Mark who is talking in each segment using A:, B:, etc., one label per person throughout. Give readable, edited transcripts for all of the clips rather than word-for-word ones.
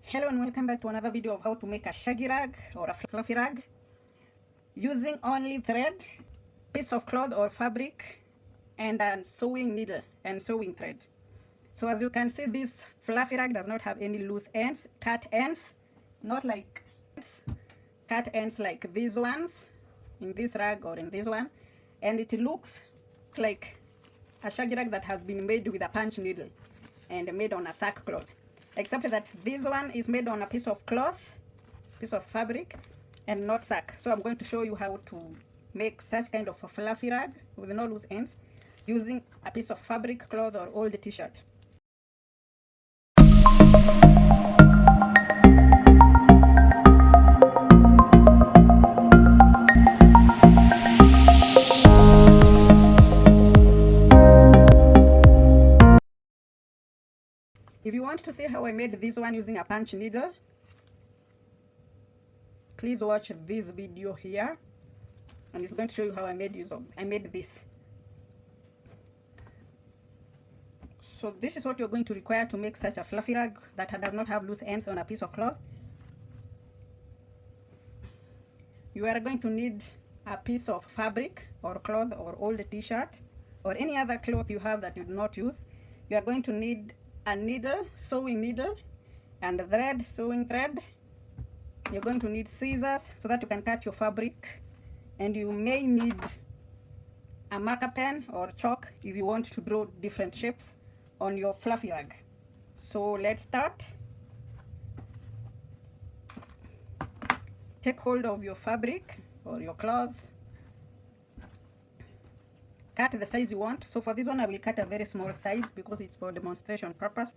A: Hello and welcome back to another video of how to make a shaggy rug or a fluffy rug using only thread, piece of cloth or fabric, and a sewing needle and sewing thread. So as you can see, this fluffy rug does not have any loose ends, cut ends, not like cut ends like these ones in this rug or in this one, and it looks like a shaggy rug that has been made with a punch needle and made on a sackcloth, except that this one is made on a piece of cloth, piece of fabric, and not sack. So I'm going to show you how to make such kind of a fluffy rug with no loose ends using a piece of fabric, cloth, or old t-shirt. If you want to see how I made this one using a punch needle, please watch this video here, and it's going to show you how I made this. So this is what you're going to require to make such a fluffy rug that does not have loose ends on a piece of cloth. You are going to need a piece of fabric or cloth or old t-shirt or any other cloth you have that you do not use. You are going to need a needle, sewing needle, and thread, sewing thread. You're going to need scissors so that you can cut your fabric, and you may need a marker pen or chalk if you want to draw different shapes on your fluffy rug. So let's start. Take hold of your fabric or your cloth. Cut the size you want. So for this one I will cut a very small size because it's for demonstration purpose.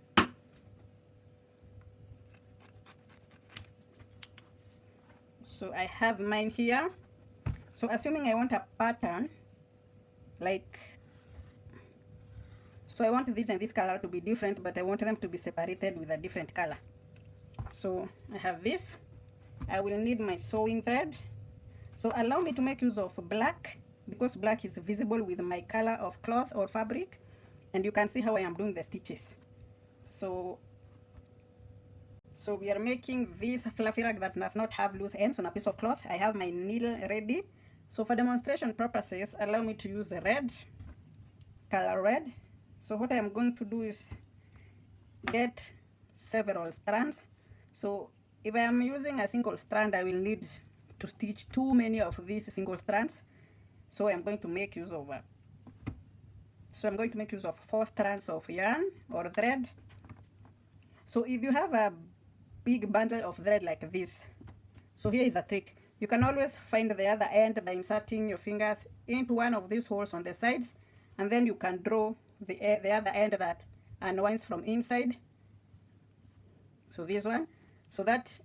A: So I have mine here. So assuming I want a pattern, like, so I want this and this color to be different, but I want them to be separated with a different color. So I have this. I will need my sewing thread. So allow me to make use of black, because black is visible with my color of cloth or fabric, and you can see how I am doing the stitches. So we are making this fluffy rug that does not have loose ends on a piece of cloth. I have my needle ready. So for demonstration purposes, allow me to use red, color red. So what I am going to do is get several strands. So if I am using a single strand, I will need to stitch too many of these single strands. So I'm going to make use of 4 strands of yarn or thread. So if you have a big bundle of thread like this, so here is a trick. You can always find the other end by inserting your fingers into one of these holes on the sides, and then you can draw the other end that unwinds from inside. So this one, so that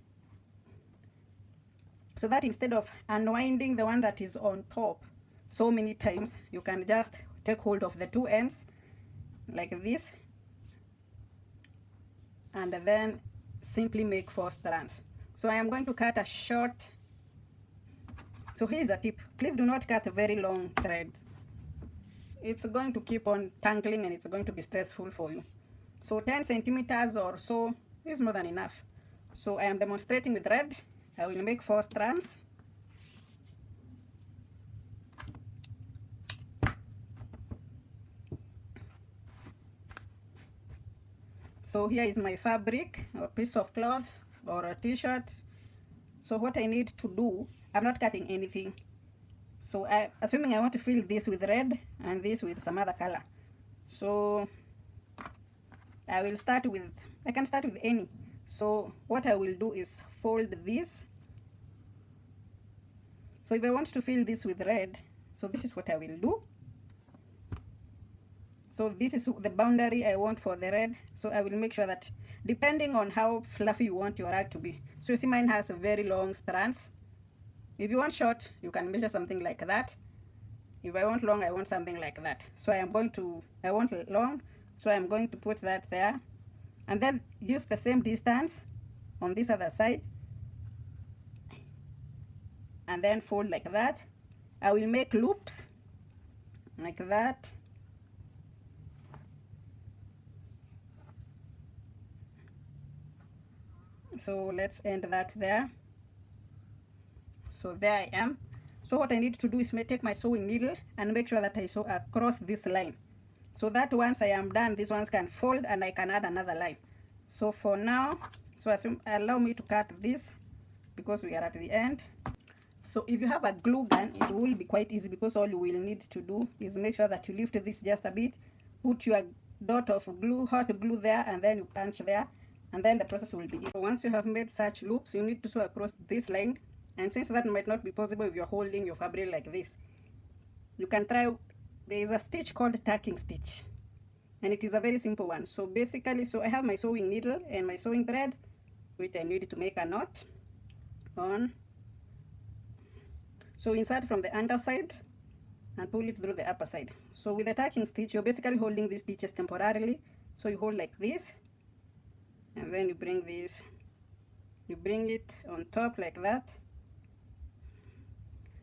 A: instead of unwinding the one that is on top so many times, you can just take hold of the two ends like this, and then simply make 4 strands. So I am going to cut a short. So here's a tip: please do not cut very long threads. It's going to keep on tangling and it's going to be stressful for you. So 10 centimeters or so is more than enough. So I am demonstrating with red. I will make 4 strands. So here is my fabric or piece of cloth or a t-shirt. So what I need to do, I'm not cutting anything. So assuming I want to fill this with red and this with some other color. So I can start with any. So what I will do is fold this. So if I want to fill this with red, so this is what I will do. So this is the boundary I want for the red. So I will make sure that depending on how fluffy you want your rug to be. So you see mine has very long strands. If you want short, you can measure something like that. If I want long, I want something like that. So I want long, so I'm going to put that there. And then use the same distance on this other side. And then fold like that. I will make loops like that. So let's end that there. So there I am. So what I need to do is take my sewing needle and make sure that I sew across this line, so that once I am done, these ones can fold and I can add another line. So for now, so allow me to cut this because we are at the end. So if you have a glue gun, it will be quite easy, because all you will need to do is make sure that you lift this just a bit, put your dot of glue, hot glue there, and then you punch there, and then the process will begin. So once you have made such loops, you need to sew across this line. And since that might not be possible if you're holding your fabric like this, you can try, there is a stitch called tacking stitch, and it is a very simple one. So basically, so I have my sewing needle and my sewing thread, which I need to make a knot on. So insert from the underside and pull it through the upper side. So with the tacking stitch, you're basically holding these stitches temporarily. So you hold like this, and then you bring this, you bring it on top like that.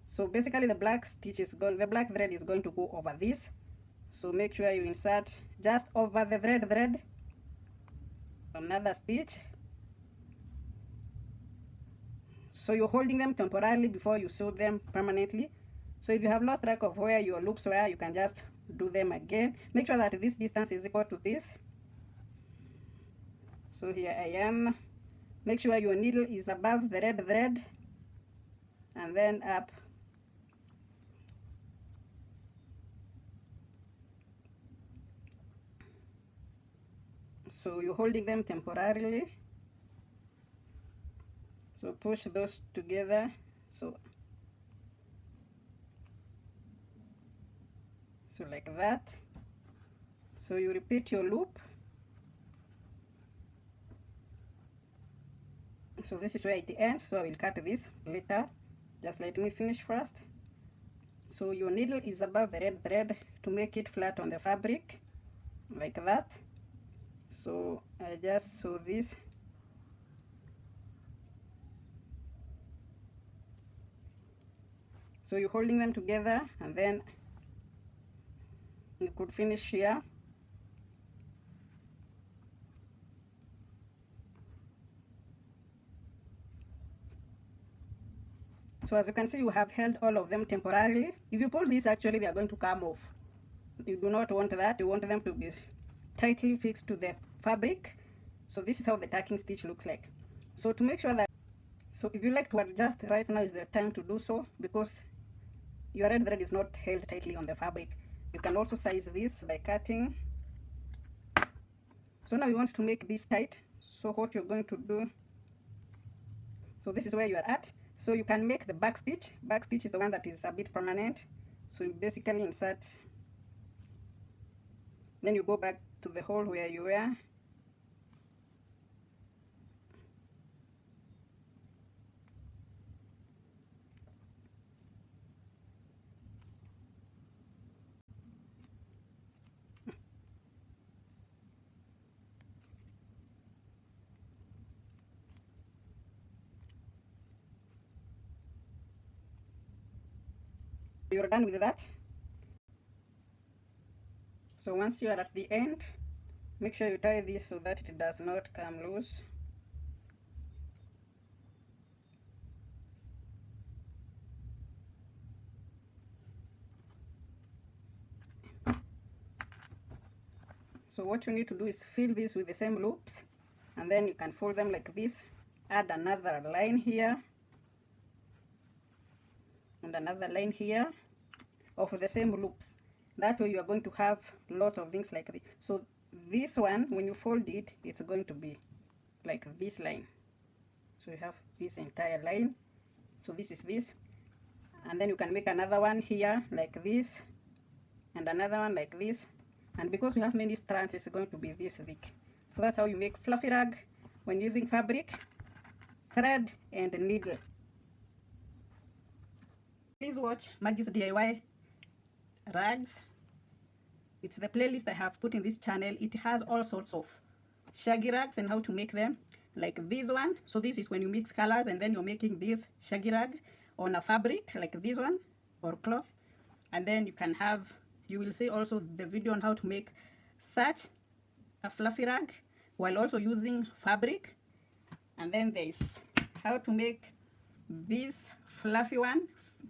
A: So basically the black stitch is going, the black thread is going to go over this. So make sure you insert just over the thread another stitch. So you're holding them temporarily before you sew them permanently. So if you have lost track of where your loops were, you can just do them again. Make sure that this distance is equal to this. So here I am. Make sure your needle is above the red thread and then up. So you're holding them temporarily. So push those together. So like that. So you repeat your loop. So this is where it ends. So I will cut this later. Just let me finish first. So your needle is above the red thread to make it flat on the fabric, like that. So I just sew this. So you're holding them together, and then you could finish here. So as you can see, you have held all of them temporarily. If you pull this, actually they are going to come off. You do not want that. You want them to be tightly fixed to the fabric. So this is how the tacking stitch looks like. So to make sure that, so if you like to adjust, right now is the time to do so, because your red thread is not held tightly on the fabric. You can also size this by cutting. So now you want to make this tight. So what you're going to do, so this is where you are at. So you can make the back stitch. Back stitch is the one that is a bit permanent. So you basically insert, then you go back to the hole where you were. You're done with that. So once you are at the end, make sure you tie this so that it does not come loose. So what you need to do is fill this with the same loops, and then you can fold them like this. Add another line here and another line here of the same loops. That way you are going to have a lot of things like this. So this one, when you fold it, it's going to be like this line. So you have this entire line. So this is this, and then you can make another one here like this, and another one like this. And because you have many strands, it's going to be this thick. So that's how you make fluffy rug when using fabric, thread, and needle. Please watch Maggie's DIY rugs. It's the playlist I have put in this channel. It has all sorts of shaggy rugs and how to make them, like this one. So this is when you mix colors and then you're making this shaggy rug on a fabric like this one, or cloth. And then you will see also the video on how to make such a fluffy rug while also using fabric And then there's how to make this fluffy one,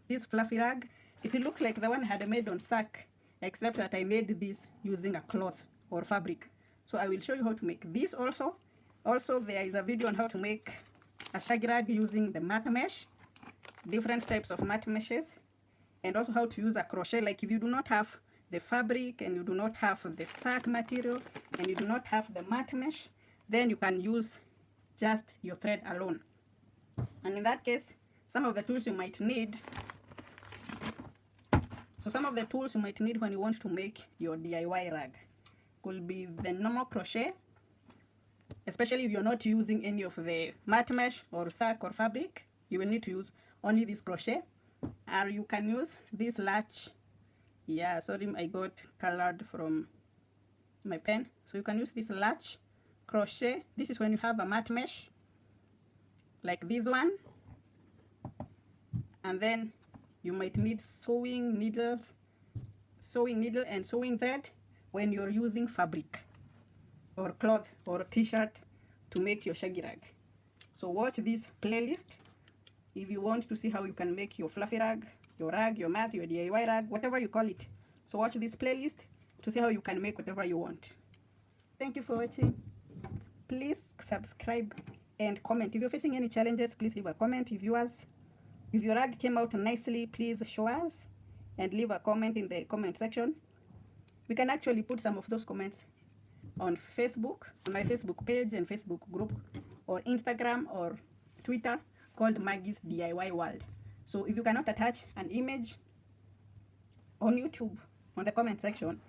A: this fluffy rug. It looks like the one I had made on sack, except that I made this using a cloth or fabric. So I will show you how to make this also. Also, there is a video on how to make a shaggy rug using the mat mesh, different types of mat meshes, and also how to use a crochet. Like if you do not have the fabric and you do not have the sack material and you do not have the mat mesh, then you can use just your thread alone. And in that case, some of the tools you might need. So some of the tools you might need when you want to make your DIY rug could be the normal crochet, especially if you're not using any of the mat mesh or sack or fabric. You will need to use only this crochet, or you can use this latch. Yeah, sorry, I got colored from my pen. So you can use this latch crochet. This is when you have a mat mesh like this one, and then you might need sewing needle and sewing thread when you're using fabric or cloth or t-shirt to make your shaggy rug. So watch this playlist if you want to see how you can make your fluffy rug, your mat, your DIY rug, whatever you call it. So watch this playlist to see how you can make whatever you want. Thank you for watching. Please subscribe and comment. If you're facing any challenges, please leave a comment. If your rug came out nicely, please show us and leave a comment in the comment section. We can actually put some of those comments on Facebook, on my Facebook page and Facebook group, or Instagram or Twitter called Maggie's DIY World. So if you cannot attach an image on YouTube on the comment section,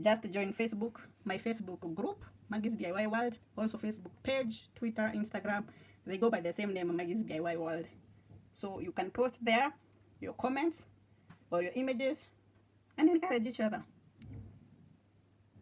A: just join Facebook, my Facebook group, Maggie's DIY World, also Facebook page, Twitter, Instagram. They go by the same name, Maggie's DIY World. So you can post there your comments or your images and encourage each other.